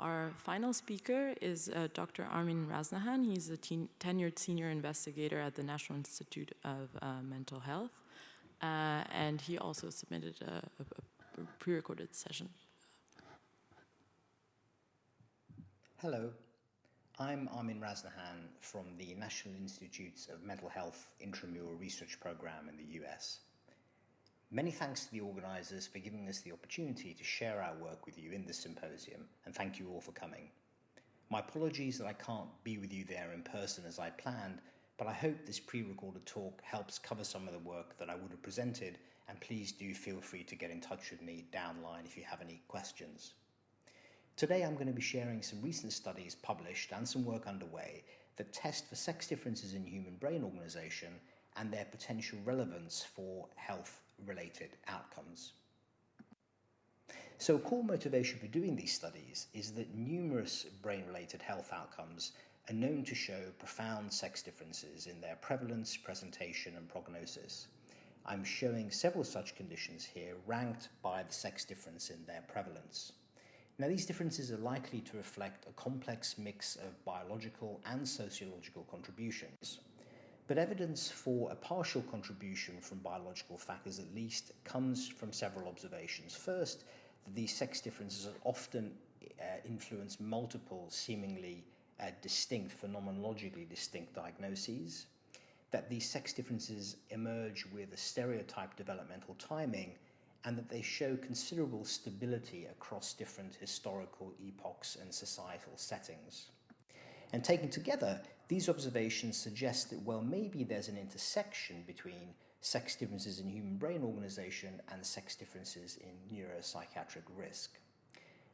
Our final speaker is Dr. Armin Raznahana. He's a tenured senior investigator at the National Institute of Mental Health, and he also submitted a pre-recorded session. Hello, I'm Armin Raznahana from the National Institutes of Mental Health Intramural Research Program in the US. Many thanks to the organizers for giving us the opportunity to share our work with you in this symposium, and thank you all for coming. My apologies that I can't be with you there in person as I planned, but I hope this pre-recorded talk helps cover some of the work that I would have presented, and please do feel free to get in touch with me down the line if you have any questions. Today I'm going to be sharing some recent studies published and some work underway that test for sex differences in human brain organization and their potential relevance for health-related outcomes. So a core motivation for doing these studies is that numerous brain-related health outcomes are known to show profound sex differences in their prevalence, presentation, and prognosis. I'm showing several such conditions here ranked by the sex difference in their prevalence. Now, these differences are likely to reflect a complex mix of biological and sociological contributions. But evidence for a partial contribution from biological factors at least comes from several observations. First, that these sex differences often influence multiple seemingly distinct, phenomenologically distinct diagnoses, that these sex differences emerge with a stereotyped developmental timing, and that they show considerable stability across different historical epochs and societal settings. And taken together, these observations suggest that, well, maybe there's an intersection between sex differences in human brain organization and sex differences in neuropsychiatric risk.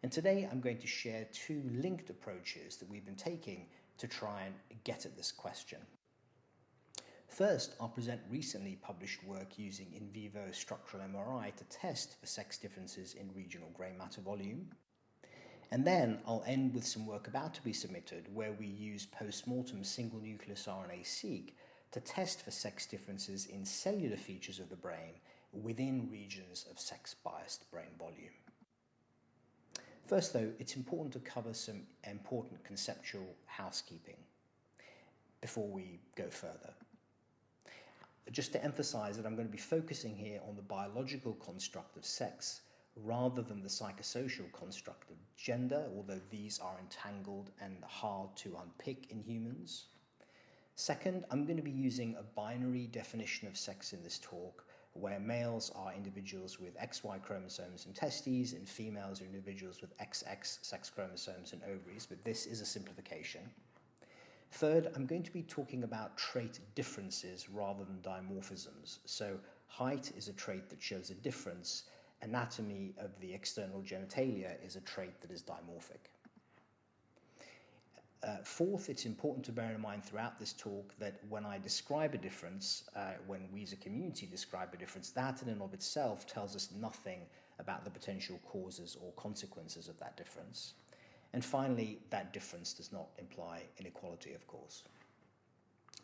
And today I'm going to share two linked approaches that we've been taking to try and get at this question. First, I'll present recently published work using in vivo structural MRI to test for sex differences in regional grey matter volume. And then I'll end with some work about to be submitted where we use post-mortem single nucleus RNA-seq to test for sex differences in cellular features of the brain within regions of sex-biased brain volume. First, though, it's important to cover some important conceptual housekeeping before we go further. Just to emphasize that I'm going to be focusing here on the biological construct of sex rather than the psychosocial construct of gender, although these are entangled and hard to unpick in humans. Second, I'm going to be using a binary definition of sex in this talk, where males are individuals with XY chromosomes and testes, and females are individuals with XX sex chromosomes and ovaries, but this is a simplification. Third, I'm going to be talking about trait differences rather than dimorphisms. So height is a trait that shows a difference. Anatomy of the external genitalia is a trait that is dimorphic. Fourth, it's important to bear in mind throughout this talk that when I describe a difference, when we as a community describe a difference, that in and of itself tells us nothing about the potential causes or consequences of that difference. And finally, that difference does not imply inequality, of course.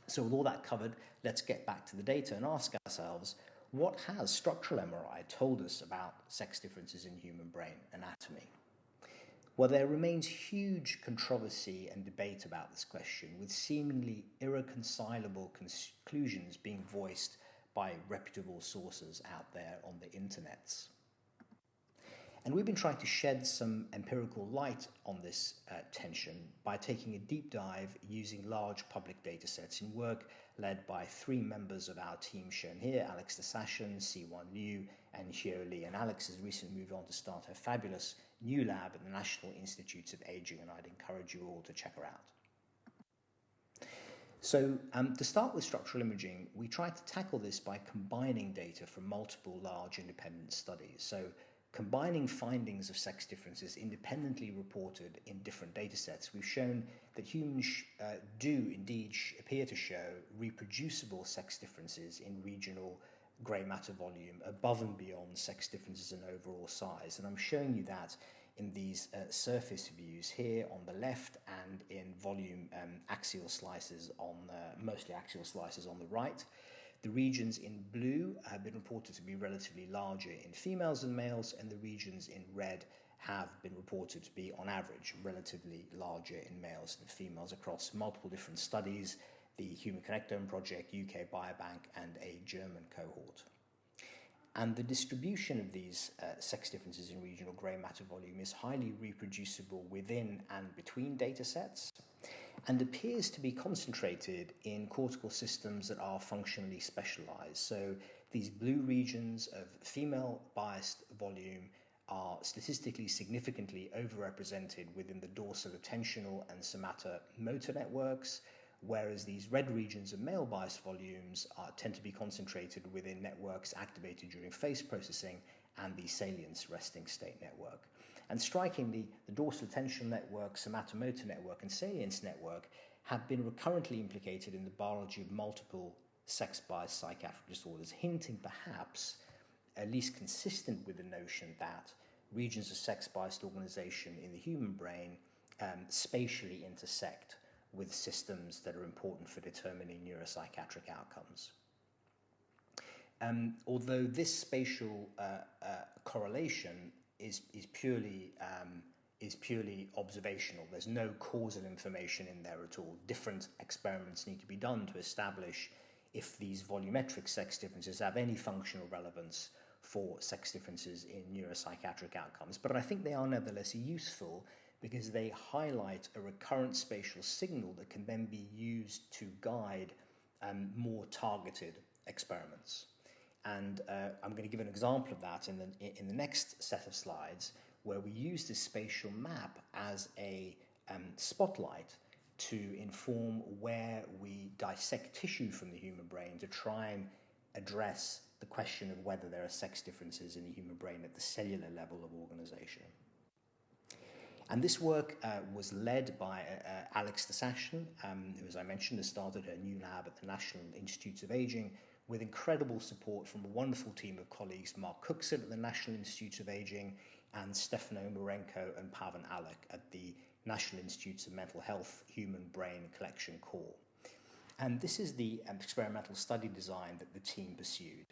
So with all that covered, let's get back to the data and ask ourselves, what has structural MRI told us about sex differences in human brain anatomy? Well, there remains huge controversy and debate about this question, with seemingly irreconcilable conclusions being voiced by reputable sources out there on the internets. And we've been trying to shed some empirical light on this tension by taking a deep dive using large public data sets in work led by three members of our team shown here, Alex Desashen, Siwon Liu, and Xiao Li. And Alex has recently moved on to start her fabulous new lab at the National Institutes of Aging, and I'd encourage you all to check her out. So to start with structural imaging, we tried to tackle this by combining data from multiple large independent studies. So combining findings of sex differences independently reported in different data sets, we've shown that humans do indeed appear to show reproducible sex differences in regional grey matter volume above and beyond sex differences in overall size. And I'm showing you that in these surface views here on the left and in volume axial slices on, mostly axial slices on the right. The regions in blue have been reported to be relatively larger in females than males, and the regions in red have been reported to be, on average, relatively larger in males than females across multiple different studies, the Human Connectome Project, UK Biobank, and a German cohort. And the distribution of these sex differences in regional grey matter volume is highly reproducible within and between data sets, and appears to be concentrated in cortical systems that are functionally specialized. So these blue regions of female-biased volume are statistically significantly overrepresented within the dorsal attentional and somatomotor networks, whereas these red regions of male-biased volumes tend to be concentrated within networks activated during face processing and the salience resting state network. And strikingly, the dorsal attentional network, somatomotor network, and salience network have been recurrently implicated in the biology of multiple sex-biased psychiatric disorders, hinting perhaps, at least consistent with the notion that regions of sex-biased organization in the human brain spatially intersect with systems that are important for determining neuropsychiatric outcomes. Although this spatial correlation is purely observational, there's no causal information in there at all. Different experiments need to be done to establish if these volumetric sex differences have any functional relevance for sex differences in neuropsychiatric outcomes. But I think they are nevertheless useful because they highlight a recurrent spatial signal that can then be used to guide more targeted experiments. And I'm going to give an example of that in the next set of slides, where we use this spatial map as a spotlight to inform where we dissect tissue from the human brain to try and address the question of whether there are sex differences in the human brain at the cellular level of organization. And this work was led by Alex Desashen, who, as I mentioned, has started a new lab at the National Institutes of Aging, with incredible support from a wonderful team of colleagues, Mark Cookson at the National Institutes of Aging, and Stefano Marenko and Pavan Alec at the National Institutes of Mental Health Human Brain Collection Core. And this is the experimental study design that the team pursued.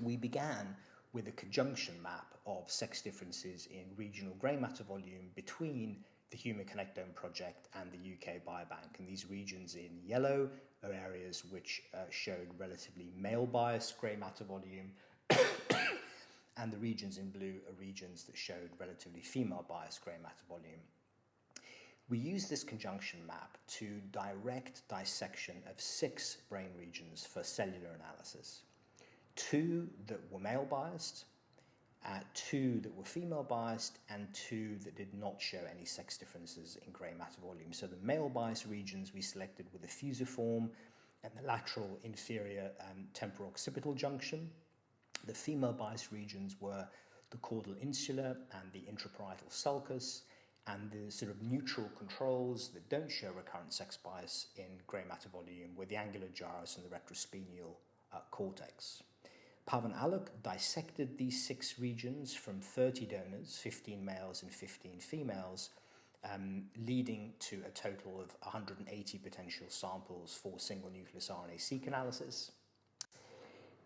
We began with a conjunction map of sex differences in regional grey matter volume between the Human Connectome Project and the UK Biobank. And these regions in yellow are areas which showed relatively male-biased grey matter volume, and the regions in blue are regions that showed relatively female-biased grey matter volume. We used this conjunction map to direct dissection of 6 brain regions for cellular analysis. 2 that were male-biased, 2 that were female-biased, and 2 that did not show any sex differences in grey matter volume. So the male-biased regions we selected were the fusiform and the lateral inferior temporal-occipital junction. The female-biased regions were the caudal insula and the intraparietal sulcus, and the sort of neutral controls that don't show recurrent sex bias in grey matter volume were the angular gyrus and the retrosplenial cortex. Pavan Alec dissected these 6 regions from 30 donors, 15 males and 15 females, leading to a total of 180 potential samples for single nucleus RNA-seq analysis.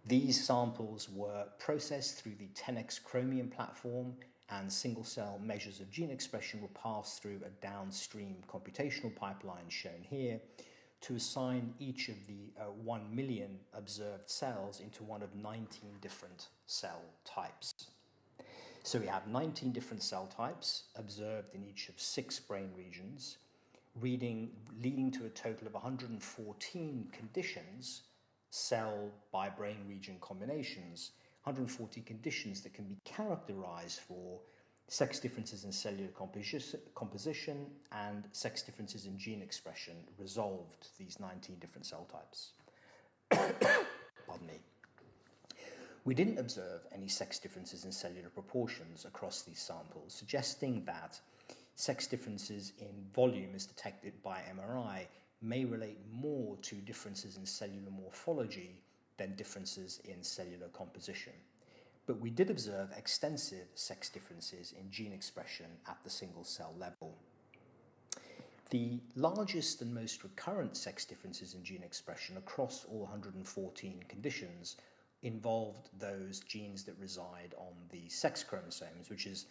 These samples were processed through the 10x Chromium platform, and single-cell measures of gene expression were passed through a downstream computational pipeline shown here to assign each of the 1 million observed cells into one of 19 different cell types. So we have 19 different cell types observed in each of 6 brain regions, leading to a total of 114 conditions, cell by brain region combinations, 140 conditions that can be characterized for sex differences in cellular composition and sex differences in gene expression resolved these 19 different cell types. Pardon me. We didn't observe any sex differences in cellular proportions across these samples, suggesting that sex differences in volume as detected by MRI may relate more to differences in cellular morphology than differences in cellular composition. But we did observe extensive sex differences in gene expression at the single cell level. The largest and most recurrent sex differences in gene expression across all 114 conditions involved those genes that reside on the sex chromosomes, which is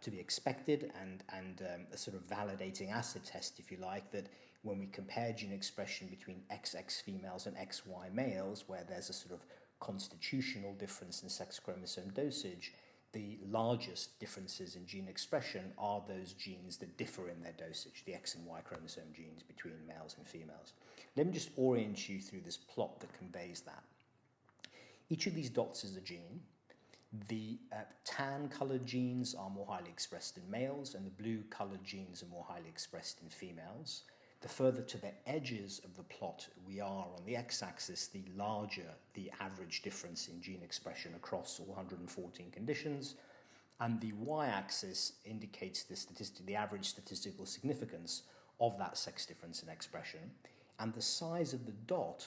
to be expected and a sort of validating acid test, if you like, that when we compare gene expression between XX females and XY males, where there's a sort of constitutional difference in sex chromosome dosage, the largest differences in gene expression are those genes that differ in their dosage, the X and Y chromosome genes between males and females. Let me just orient you through this plot that conveys that. Each of these dots is a gene. The tan-colored genes are more highly expressed in males, and the blue-colored genes are more highly expressed in females. The further to the edges of the plot we are on the x-axis, the larger the average difference in gene expression across all 114 conditions, and the y-axis indicates the average statistical significance of that sex difference in expression, and the size of the dot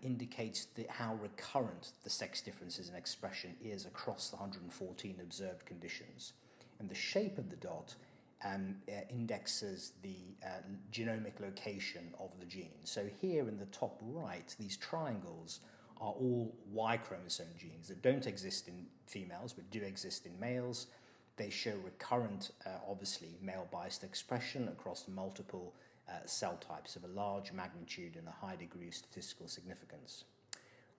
indicates how recurrent the sex differences in expression is across the 114 observed conditions. And the shape of the dot indexes the genomic location of the gene. So here in the top right, these triangles are all Y chromosome genes that don't exist in females but do exist in males. They show recurrent, obviously, male-biased expression across multiple cell types of a large magnitude and a high degree of statistical significance.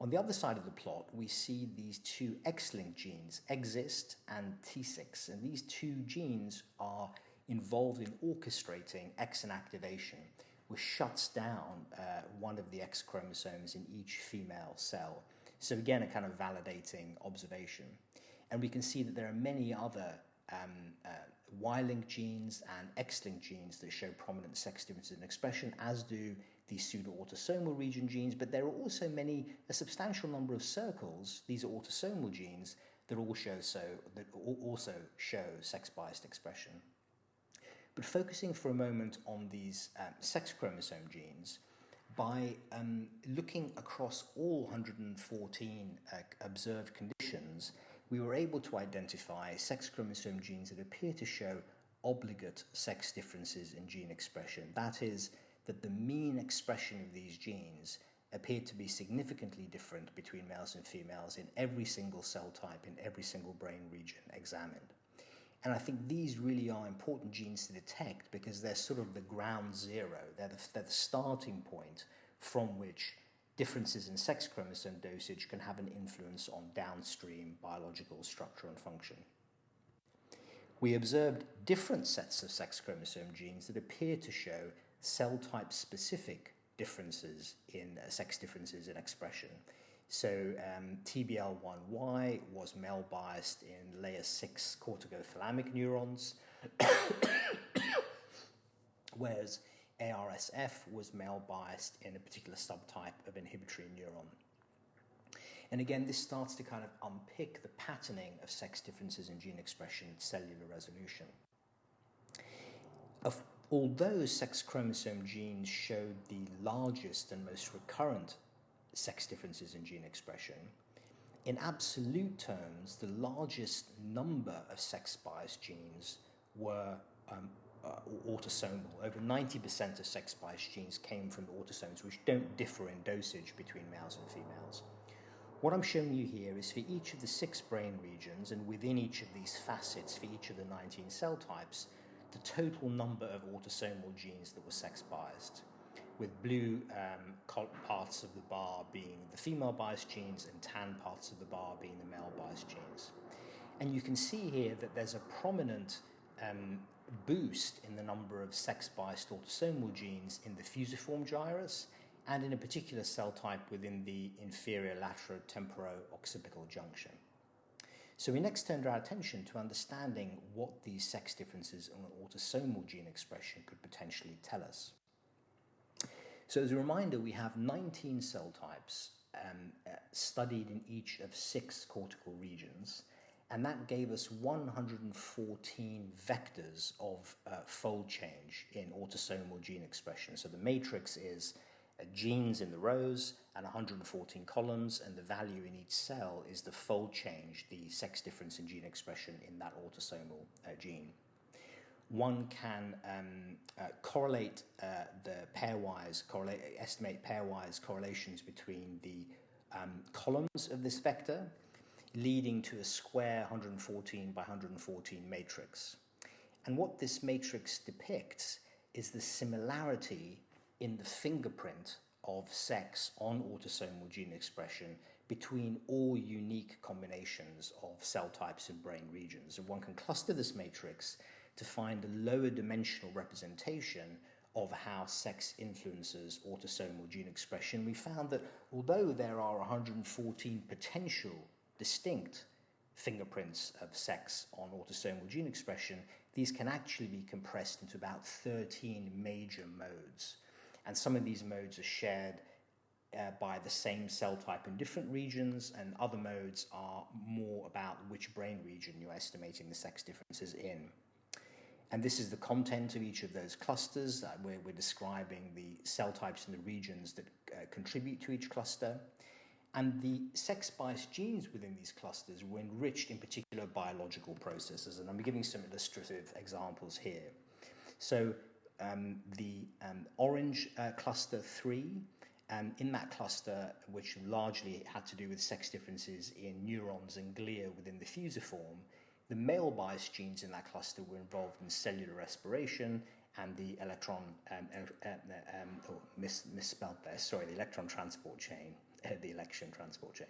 On the other side of the plot, we see these two X-linked genes, EXIST and T6, and these two genes are involved in orchestrating X activation, which shuts down one of the X chromosomes in each female cell. So again, a kind of validating observation. And we can see that there are many other Y-linked genes and X-linked genes that show prominent sex differences in expression, as do the pseudo-autosomal region genes, but there are also a substantial number of circles, these are autosomal genes, that also show sex-biased expression. But focusing for a moment on these sex chromosome genes, by looking across all 114 observed conditions, we were able to identify sex chromosome genes that appear to show obligate sex differences in gene expression. That is, that the mean expression of these genes appeared to be significantly different between males and females in every single cell type, in every single brain region examined. And I think these really are important genes to detect because they're sort of the ground zero. They're the starting point from which differences in sex chromosome dosage can have an influence on downstream biological structure and function. We observed different sets of sex chromosome genes that appear to show cell type specific differences in sex differences in expression. So TBL1Y was male biased in layer 6 corticothalamic neurons, whereas ARSF was male biased in a particular subtype of inhibitory neuron. And again, this starts to kind of unpick the patterning of sex differences in gene expression at cellular resolution. Although sex chromosome genes showed the largest and most recurrent sex differences in gene expression, in absolute terms, the largest number of sex-biased genes were autosomal. Over 90% of sex-biased genes came from the autosomes, which don't differ in dosage between males and females. What I'm showing you here is for each of the 6 brain regions, and within each of these facets, for each of the 19 cell types, the total number of autosomal genes that were sex-biased, with blue parts of the bar being the female-biased genes and tan parts of the bar being the male-biased genes. And you can see here that there's a prominent boost in the number of sex-biased autosomal genes in the fusiform gyrus and in a particular cell type within the inferior lateral temporo-occipital junction. So we next turned our attention to understanding what these sex differences in autosomal gene expression could potentially tell us. So as a reminder, we have 19 cell types studied in each of 6 cortical regions, and that gave us 114 vectors of fold change in autosomal gene expression. So the matrix is genes in the rows and 114 columns, and the value in each cell is the fold change, the sex difference in gene expression in that autosomal gene. One can correlate estimate pairwise correlations between the columns of this vector. leading to a square 114 by 114 matrix. And what this matrix depicts is the similarity in the fingerprint of sex on autosomal gene expression between all unique combinations of cell types and brain regions. And one can cluster this matrix to find a lower dimensional representation of how sex influences autosomal gene expression. We found that although there are 114 potential distinct fingerprints of sex on autosomal gene expression, these can actually be compressed into about 13 major modes. And some of these modes are shared by the same cell type in different regions, and other modes are more about which brain region you're estimating the sex differences in. And this is the content of each of those clusters, where we're describing the cell types and the regions that contribute to each cluster. And the sex-biased genes within these clusters were enriched in particular biological processes. And I'm giving some illustrative examples here. So the orange cluster 3, in that cluster, which largely had to do with sex differences in neurons and glia within the fusiform, the male bias genes in that cluster were involved in cellular respiration and the electron, misspelled there, sorry, the electron transport chain, the election transport chain.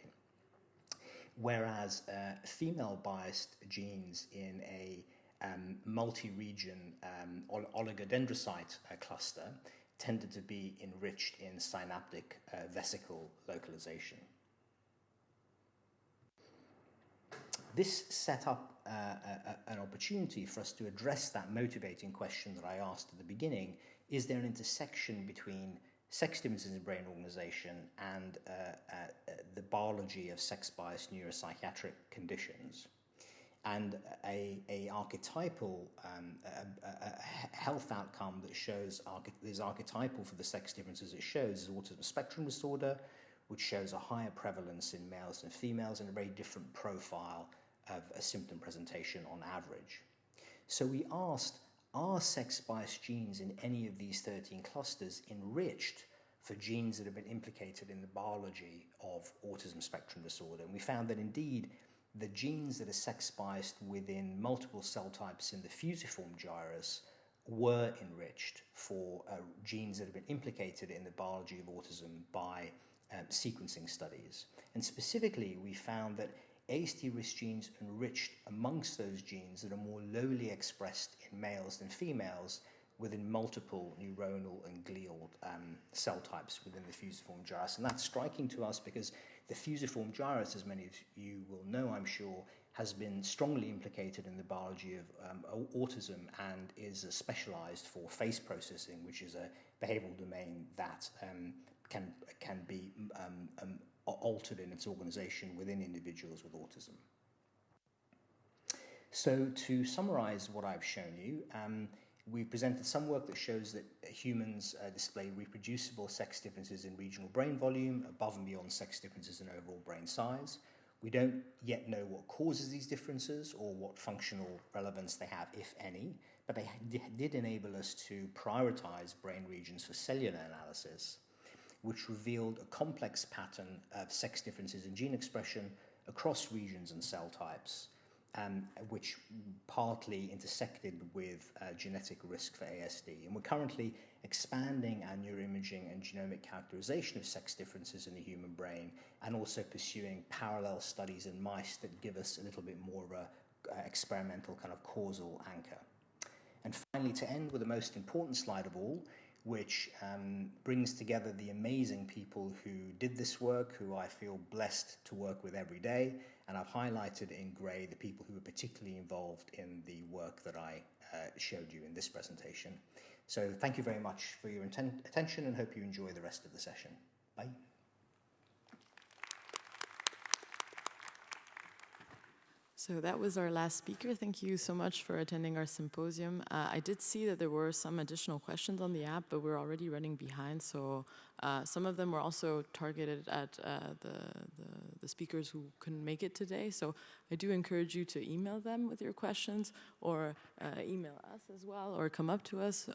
Whereas female biased genes in a multi-region oligodendrocyte cluster tended to be enriched in synaptic vesicle localization. This set up an opportunity for us to address that motivating question that I asked at the beginning: is there an intersection between sex differences in brain organization and the biology of sex-biased neuropsychiatric conditions? And a archetypal health outcome that shows is archetypal for the sex differences it shows is autism spectrum disorder, which shows a higher prevalence in males than females and a very different profile of a symptom presentation on average. So we asked, are sex-biased genes in any of these 13 clusters enriched for genes that have been implicated in the biology of autism spectrum disorder? And we found that indeed the genes that are sex-biased within multiple cell types in the fusiform gyrus were enriched for genes that have been implicated in the biology of autism by sequencing studies. And specifically, we found that AST risk genes enriched amongst those genes that are more lowly expressed in males than females within multiple neuronal and glial cell types within the fusiform gyrus. And that's striking to us because the fusiform gyrus, as many of you will know, I'm sure, has been strongly implicated in the biology of autism and is specialized for face processing, which is a behavioral domain that can be altered in its organization within individuals with autism. So to summarize what I've shown you, we've presented some work that shows that humans display reproducible sex differences in regional brain volume above and beyond sex differences in overall brain size. We don't yet know what causes these differences or what functional relevance they have, if any, but they did enable us to prioritize brain regions for cellular analysis, which revealed a complex pattern of sex differences in gene expression across regions and cell types, which partly intersected with genetic risk for ASD. And we're currently expanding our neuroimaging and genomic characterization of sex differences in the human brain, and also pursuing parallel studies in mice that give us a little bit more of a experimental kind of causal anchor. And finally, to end with the most important slide of all, which brings together the amazing people who did this work, who I feel blessed to work with every day. And I've highlighted in gray the people who are particularly involved in the work that I showed you in this presentation. So thank you very much for your attention, and hope you enjoy the rest of the session. Bye. So that was our last speaker. Thank you so much for attending our symposium. I did see that there were some additional questions on the app, but we're already running behind, so Some of them were also targeted at the speakers who couldn't make it today. So I do encourage you to email them with your questions, or email us as well, or come up to us.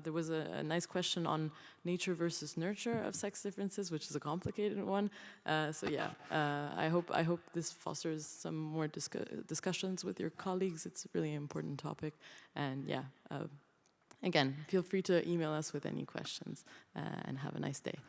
There was a nice question on nature versus nurture of sex differences, which is a complicated one. So yeah, I hope this fosters some more discussions with your colleagues. It's a really important topic, and yeah. Again, feel free to email us with any questions, and have a nice day.